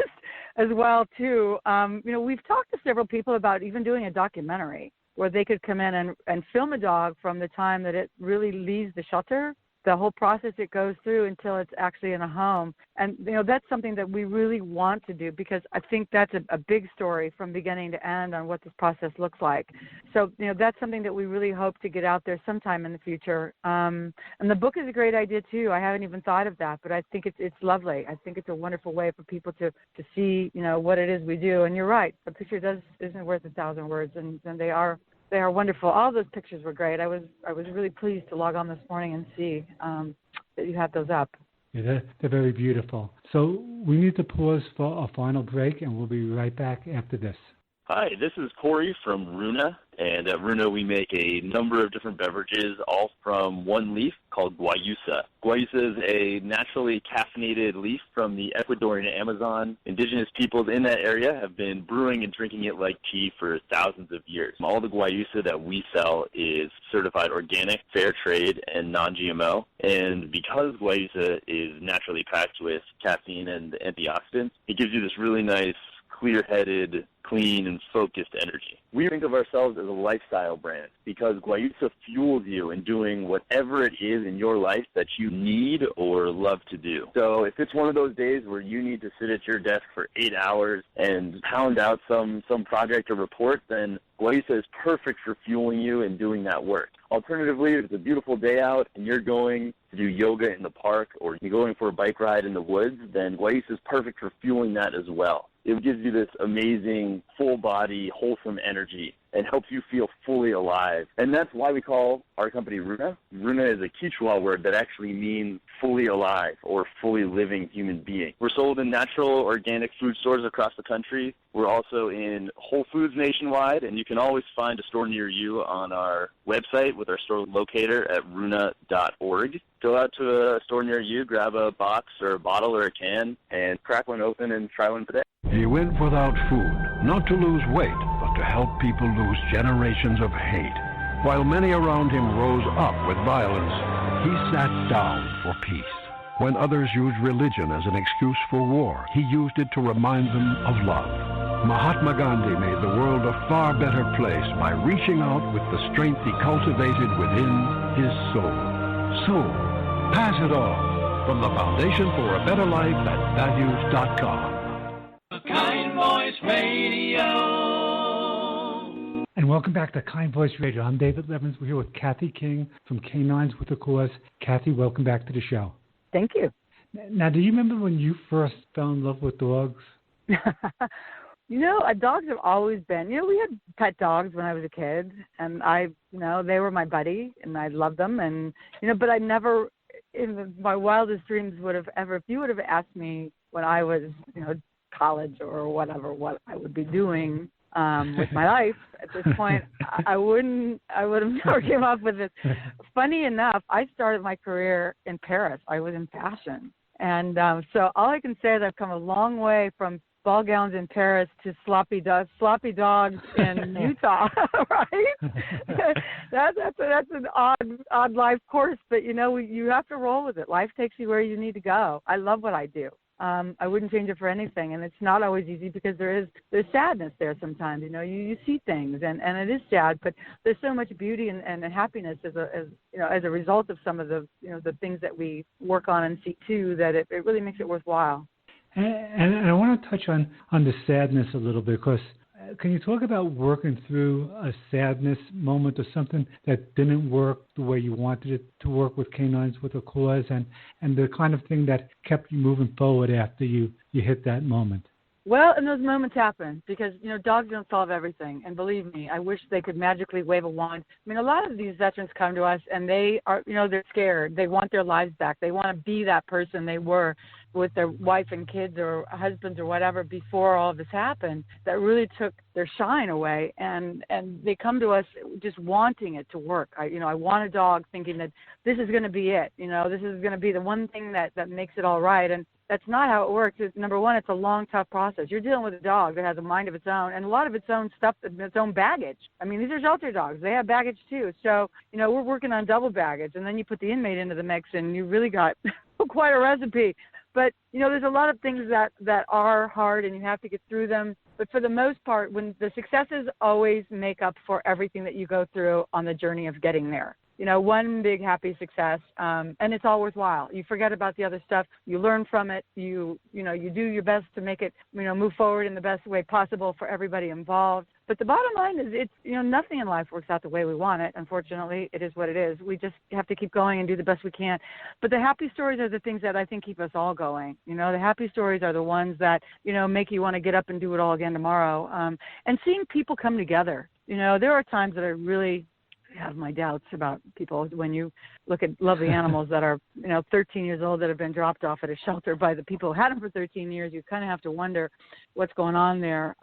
as well, too. We've talked to several people about even doing a documentary where they could come in and film a dog from the time that it really leaves the shelter, the whole process it goes through until it's actually in a home. And, that's something that we really want to do because I think that's a big story from beginning to end on what this process looks like. So, that's something that we really hope to get out there sometime in the future. And the book is a great idea, too. I haven't even thought of that, but I think it's lovely. I think it's a wonderful way for people to see, what it is we do. And you're right. A picture isn't worth 1,000 words, and they are They are wonderful. All those pictures were great. I was really pleased to log on this morning and see that you had those up. Yeah, they're very beautiful. So we need to pause for a final break, and we'll be right back after this. Hi, this is Corey from Runa, and at Runa we make a number of different beverages, all from one leaf called guayusa. Guayusa is a naturally caffeinated leaf from the Ecuadorian Amazon. Indigenous peoples in that area have been brewing and drinking it like tea for thousands of years. All the guayusa that we sell is certified organic, fair trade, and non-GMO. And because guayusa is naturally packed with caffeine and antioxidants, it gives you this really nice, clear-headed, clean, and focused energy. We think of ourselves as a lifestyle brand because guayusa fuels you in doing whatever it is in your life that you need or love to do. So if it's one of those days where you need to sit at your desk for 8 hours and pound out some project or report, then guayusa is perfect for fueling you and doing that work. Alternatively, if it's a beautiful day out and you're going to do yoga in the park or you're going for a bike ride in the woods, then guayusa is perfect for fueling that as well. It gives you this amazing, full-body, wholesome energy and helps you feel fully alive. And that's why we call our company Runa. Runa is a Quechua word that actually means fully alive or fully living human being. We're sold in natural, organic food stores across the country. We're also in Whole Foods nationwide, and you can always find a store near you on our website with our store locator at runa.org. Go out to a store near you, grab a box or a bottle or a can, and crack one open and try one today. He went without food, not to lose weight, but to help people lose generations of hate. While many around him rose up with violence, he sat down for peace. When others used religion as an excuse for war, he used it to remind them of love. Mahatma Gandhi made the world a far better place by reaching out with the strength he cultivated within his soul. So, pass it on from the Foundation for a Better Life at values.com. Kind Voice Radio. And welcome back to Kind Voice Radio. I'm David Levins. We're here with Cathy King from Canines With A Cause. Cathy, welcome back to the show. Thank you. Now, do you remember when you first fell in love with dogs? Dogs have always been, we had pet dogs when I was a kid, and they were my buddy, and I loved them, and, but I never, in my wildest dreams if you would have asked me when I was, college or whatever, what I would be doing with my life at this point, I would have never came up with this. Funny enough, I started my career in Paris. I was in fashion. And so all I can say is I've come a long way from ball gowns in Paris to sloppy dogs in Utah, right? That's an odd life course, but you have to roll with it. Life takes you where you need to go. I love what I do. I wouldn't change it for anything, and it's not always easy because there's sadness there sometimes. You see things, and it is sad, but there's so much beauty and happiness as a result of some of the the things that we work on and seek too, that it really makes it worthwhile. And I want to touch on the sadness a little bit, because can you talk about working through a sadness moment or something that didn't work the way you wanted it to work with Canines With A Cause, and the kind of thing that kept you moving forward after you hit that moment? Well, and those moments happen because, dogs don't solve everything. And believe me, I wish they could magically wave a wand. I mean, a lot of these veterans come to us and they are, they're scared. They want their lives back. They want to be that person they were with their wife and kids or husbands or whatever before all of this happened, that really took their shine away. And they come to us just wanting it to work. I want a dog thinking that this is going to be it. This is going to be the one thing that makes it all right. And that's not how it works. Number one, it's a long, tough process. You're dealing with a dog that has a mind of its own and a lot of its own stuff, its own baggage. I mean, these are shelter dogs. They have baggage too. So, we're working on double baggage. And then you put the inmate into the mix and you really got quite a recipe. But, there's a lot of things that are hard and you have to get through them. But for the most part, when the successes always make up for everything that you go through on the journey of getting there. One big happy success, and it's all worthwhile. You forget about the other stuff. You learn from it. You do your best to make it, move forward in the best way possible for everybody involved. But the bottom line is it's, nothing in life works out the way we want it. Unfortunately, it is what it is. We just have to keep going and do the best we can. But the happy stories are the things that I think keep us all going. The happy stories are the ones that, make you want to get up and do it all again tomorrow. And seeing people come together. there are times that I really have my doubts about people when you look at lovely animals that are, 13 years old that have been dropped off at a shelter by the people who had them for 13 years. You kind of have to wonder what's going on there.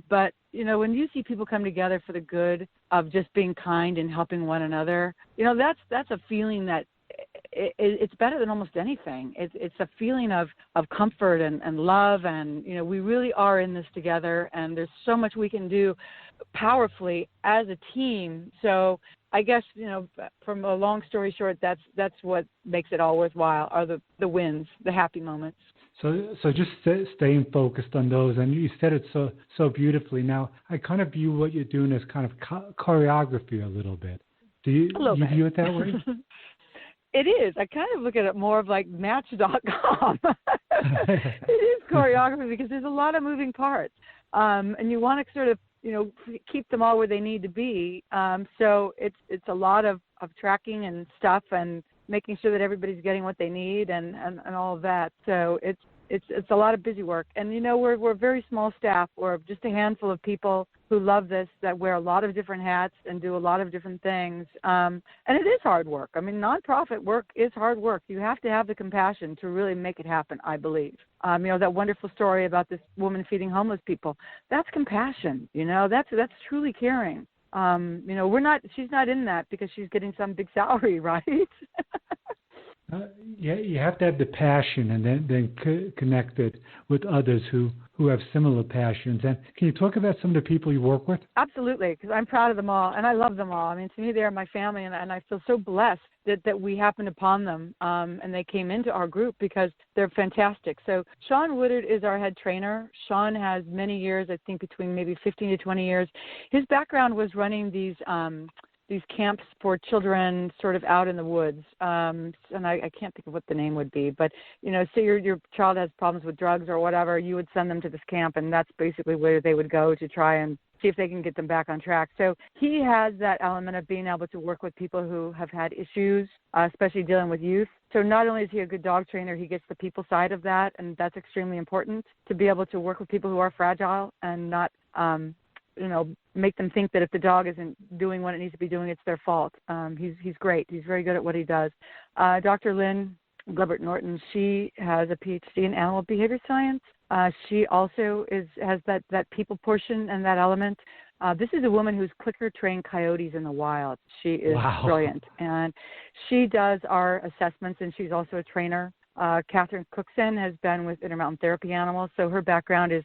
But, when you see people come together for the good of just being kind and helping one another, that's a feeling that it's better than almost anything. It's a feeling of comfort and love, and we really are in this together, and there's so much we can do powerfully as a team. So I guess from a long story short, that's what makes it all worthwhile, are the wins, the happy moments. So just staying focused on those, and you said it so beautifully. Now I kind of view what you're doing as kind of choreography a little bit. Do you view it that way? It is. I kind of look at it more of like Match.com. It is choreography because there's a lot of moving parts, and you want to sort of keep them all where they need to be. So it's a lot of tracking and stuff and making sure that everybody's getting what they need and all of that. So it's a lot of busy work. And we're a very small staff. We're just a handful of people who love this, that wear a lot of different hats and do a lot of different things. And it is hard work. I mean, nonprofit work is hard work. You have to have the compassion to really make it happen, I believe. That wonderful story about this woman feeding homeless people, that's compassion. That's truly caring. She's not in that because she's getting some big salary, right? You have to have the passion and then connect it with others who have similar passions. And can you talk about some of the people you work with? Absolutely, because I'm proud of them all, and I love them all. I mean, to me, they are my family, and I feel so blessed that we happened upon them, and they came into our group because they're fantastic. So Sean Woodard is our head trainer. Sean has many years, I think between maybe 15 to 20 years. His background was running these camps for children sort of out in the woods. And I can't think of what the name would be, but, say your child has problems with drugs or whatever, you would send them to this camp, and that's basically where they would go to try and see if they can get them back on track. So he has that element of being able to work with people who have had issues, especially dealing with youth. So not only is he a good dog trainer, he gets the people side of that, and that's extremely important, to be able to work with people who are fragile and not make them think that if the dog isn't doing what it needs to be doing, it's their fault. He's great. He's very good at what he does. Dr. Lynn Glubbert-Norton, she has a PhD in animal behavior science. She also has that people portion and that element. This is a woman who's clicker trained coyotes in the wild. She is brilliant. And she does our assessments, and she's also a trainer. Catherine Cookson has been with Intermountain Therapy Animals, so her background is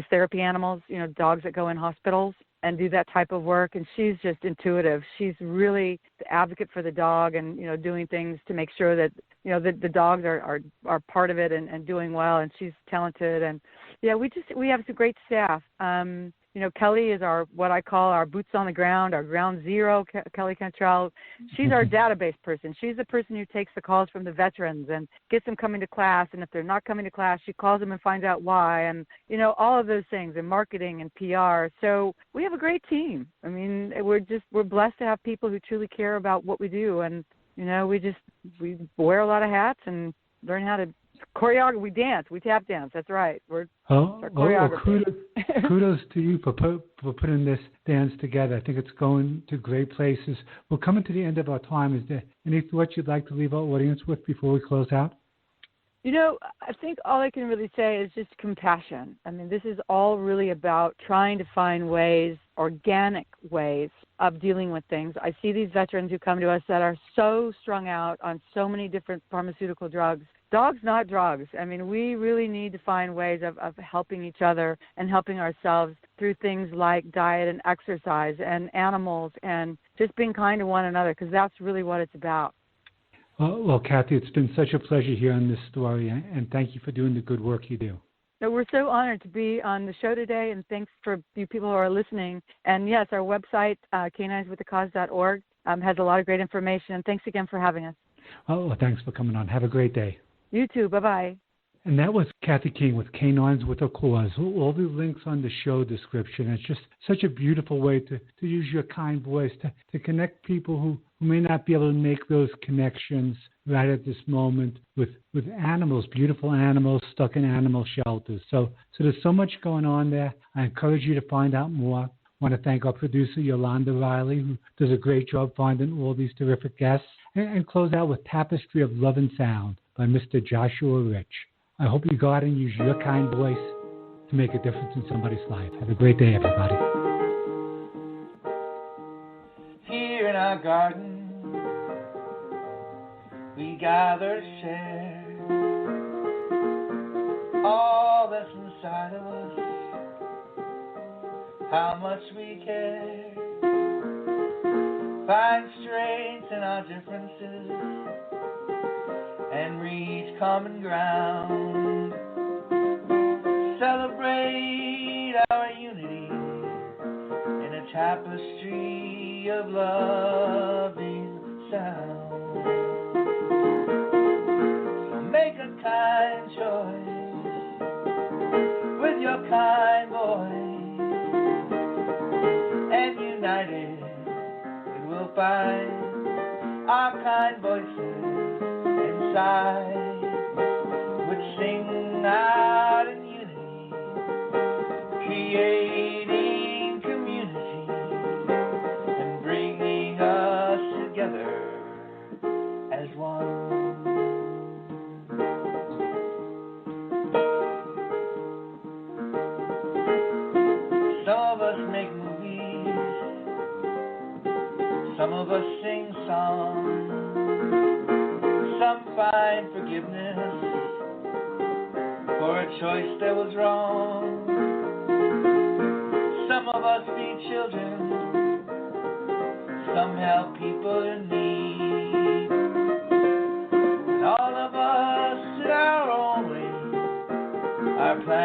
therapy animals, dogs that go in hospitals and do that type of work, and she's just intuitive. She's really the advocate for the dog and, doing things to make sure that, the dogs are part of it and doing well, and she's talented. And, we have some great staff. Kelly is what I call our boots on the ground, our ground zero, Kelly Cantrell. She's our database person. She's the person who takes the calls from the veterans and gets them coming to class. And if they're not coming to class, she calls them and finds out why. And, all of those things, and marketing and PR. So we have a great team. I mean, we're blessed to have people who truly care about what we do. And, we wear a lot of hats and learn how to choreography. We dance. We tap dance. That's right. Kudos to you for putting this dance together. I think it's going to great places. We're coming to the end of our time. Is there any thoughts you'd like to leave our audience with before we close out? I think all I can really say is just compassion. I mean, this is all really about trying to find ways, organic ways of dealing with things. I see these veterans who come to us that are so strung out on so many different pharmaceutical drugs. Dogs, not drugs. I mean, we really need to find ways of helping each other and helping ourselves through things like diet and exercise and animals and just being kind to one another, because that's really what it's about. Well, Cathy, it's been such a pleasure hearing this story, and thank you for doing the good work you do. So we're so honored to be on the show today, and thanks for you people who are listening. And yes, our website, canineswithacause.org, has a lot of great information. And thanks again for having us. Well, thanks for coming on. Have a great day. You too. Bye-bye. And that was Cathy King with Canines With A Cause. All the links on the show description. It's just such a beautiful way to use your kind voice to connect people who may not be able to make those connections right at this moment with animals, beautiful animals stuck in animal shelters. So there's so much going on there. I encourage you to find out more. I want to thank our producer, Yolanda Riley, who does a great job finding all these terrific guests, and close out with Tapestry of Love and Sound by Mr. Joshua Rich. I hope you go out and use your kind voice to make a difference in somebody's life. Have a great day, everybody. Here in our garden, we gather to share all that's inside of us, how much we care. Find strength in our differences and reach common ground. Celebrate our unity in a tapestry of loving sound. So make a kind choice with your kind voice, and united we'll find our kind voices inside, which sing out in unity, creating community and bringing us together as one. Some of us make movies, some of us sing songs, some find forgiveness for a choice that was wrong. Some of us feed children, some help people in need, and all of us in our own way are planning